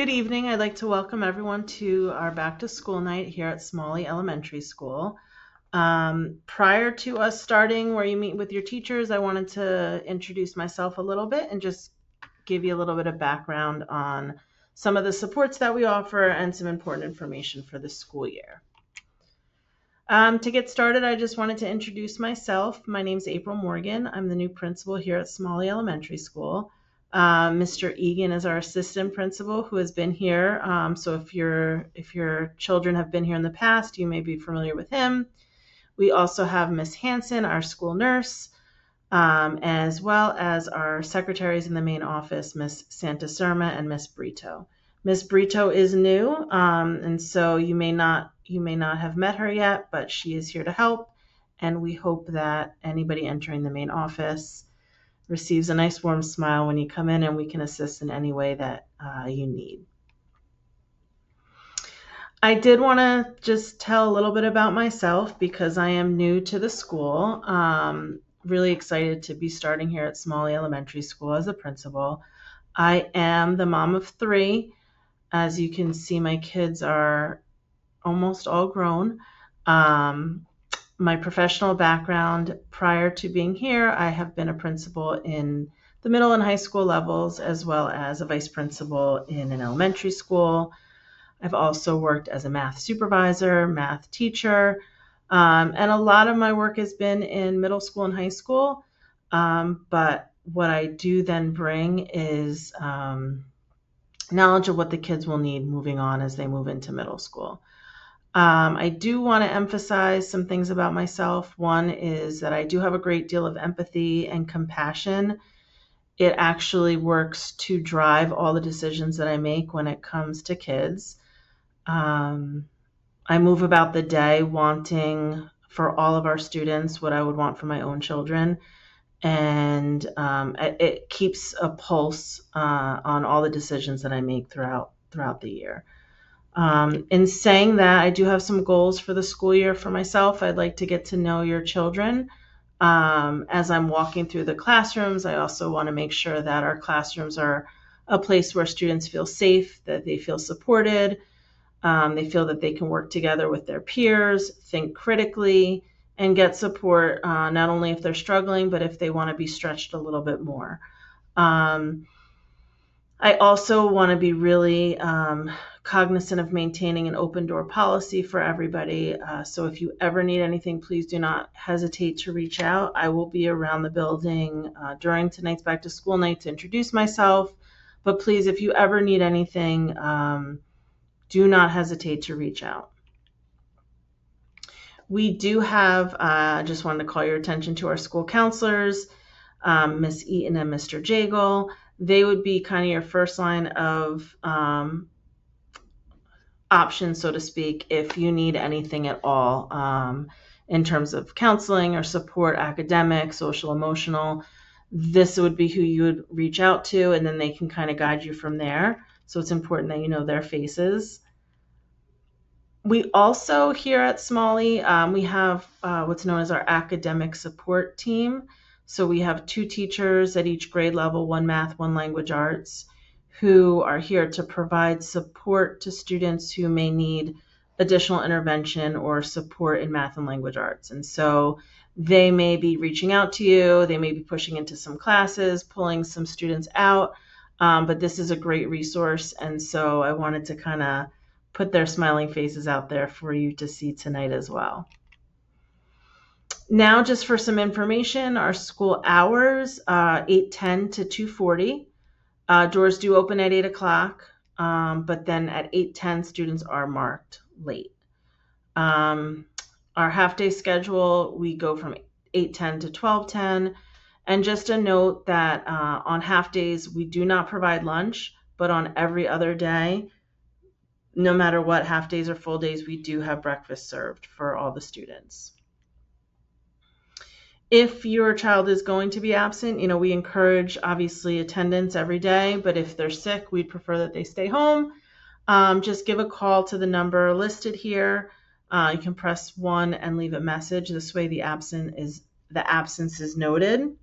Good evening. I'd like to welcome everyone to our back to school night here at Smalley Elementary School. Prior to us starting where you meet with your teachers, I wanted to introduce myself a little bit and just give you a little bit of background on some of the supports that we offer and some important information for the school year. To get started, I just wanted to introduce myself. My name is April Morgan. I'm the new principal here at Smalley Elementary School. Mr. Egan is our assistant principal who has been here. So if your children have been here in the past, you may be familiar with him. We also have Miss Hanson, our school nurse, as well as our secretaries in the main office, Miss Santaserma and Miss Brito. Miss Brito is new, and so you may not have met her yet, but she is here to help, and we hope that anybody entering the main office receives a nice warm smile when you come in, and we can assist in any way that you need. I did want to just tell a little bit about myself because I am new to the school. Really excited to be starting here at Smalley Elementary School as a principal. I am the mom of 3. As you can see, my kids are almost all grown. My professional background prior to being here, I have been a principal in the middle and high school levels, as well as a vice principal in an elementary school. I've also worked as a math supervisor, math teacher, and a lot of my work has been in middle school and high school. But what I do then bring is knowledge of what the kids will need moving on as they move into middle school. I do want to emphasize some things about myself. One is that I do have a great deal of empathy and compassion. It actually works to drive all the decisions that I make when it comes to kids. I move about the day wanting for all of our students what I would want for my own children. And it keeps a pulse on all the decisions that I make throughout the year. In saying that, I do have some goals for the school year for myself. I'd like to get to know your children. As I'm walking through the classrooms, I also want to make sure that our classrooms are a place where students feel safe, that they feel supported, they feel that they can work together with their peers, think critically, and get support not only if they're struggling, but if they want to be stretched a little bit more. I also want to be really cognizant of maintaining an open door policy for everybody. So if you ever need anything, please do not hesitate to reach out. I will be around the building during tonight's back to school night to introduce myself. But please, if you ever need anything, do not hesitate to reach out. We do have, just wanted to call your attention to our school counselors, Miss Eaton and Mr. Jagle. They would be kind of your first line of options, so to speak, if you need anything at all in terms of counseling or support, academic, social, emotional. This would be who you would reach out to, and then they can kind of guide you from there. So it's important that you know their faces. We also here at Smalley, we have what's known as our academic support team. So we have 2 teachers at each grade level, 1 math, 1 language arts, who are here to provide support to students who may need additional intervention or support in math and language arts. And so they may be reaching out to you, they may be pushing into some classes, pulling some students out, but this is a great resource. And so I wanted to kind of put their smiling faces out there for you to see tonight as well. Now, just for some information, our school hours, 8:10 to 2:40. Doors do open at 8 o'clock, but then at 8:10, students are marked late. Our half-day schedule, we go from 8:10 to 12:10. And just a note that on half-days, we do not provide lunch, but on every other day, no matter what, half-days or full days, we do have breakfast served for all the students. If your child is going to be absent, we encourage obviously attendance every day, but if they're sick, we'd prefer that they stay home. Just give a call to the number listed here. You can press 1 and leave a message. This way the absence is noted.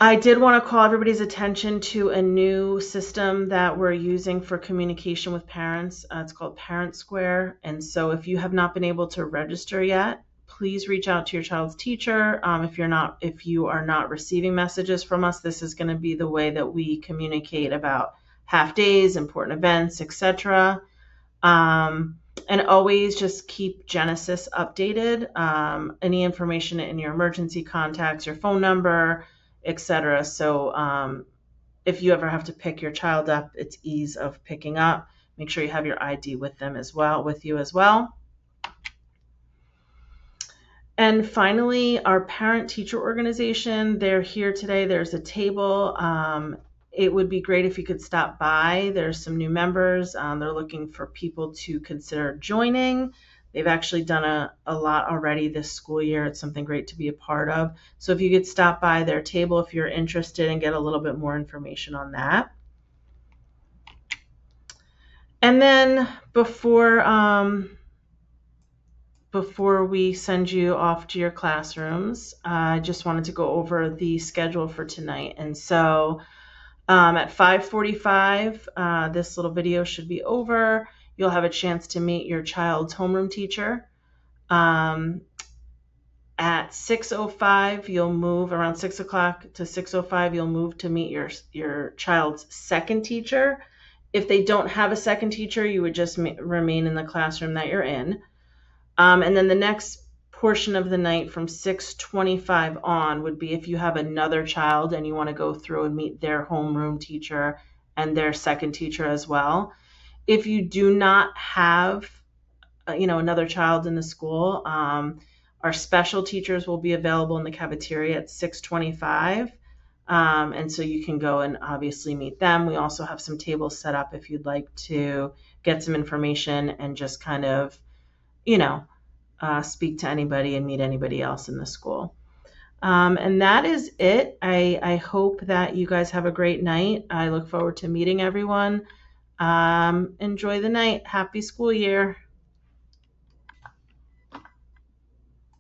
I did want to call everybody's attention to a new system that we're using for communication with parents. It's called Parent Square. And so if you have not been able to register yet, please reach out to your child's teacher. If you are not receiving messages from us, this is going to be the way that we communicate about half days, important events, etc. And always just keep Genesis updated. Any information in your emergency contacts, your phone number, etc. So if you ever have to pick your child up, it's ease of picking up. Make sure you have your ID with you as well. And finally, our parent-teacher organization, they're here today. There's a table. It would be great if you could stop by. There's some new members. They're looking for people to consider joining. They've actually done a lot already this school year. It's something great to be a part of. So if you could stop by their table if you're interested and get a little bit more information on that. And then before we send you off to your classrooms, I just wanted to go over the schedule for tonight. And so at 5:45, this little video should be over. You'll have a chance to meet your child's homeroom teacher. At 6:05, you'll move around 6 o'clock to 6:05. You'll move to meet your child's second teacher. If they don't have a second teacher, you would just remain in the classroom that you're in. And then the next portion of the night from 6:25 on would be if you have another child and you want to go through and meet their homeroom teacher and their second teacher as well. If you do not have, another child in the school, our special teachers will be available in the cafeteria at 6:25. And so you can go and obviously meet them. We also have some tables set up if you'd like to get some information and just kind of, speak to anybody and meet anybody else in the school. And that is it. I hope that you guys have a great night. I look forward to meeting everyone. Enjoy the night. Happy school year.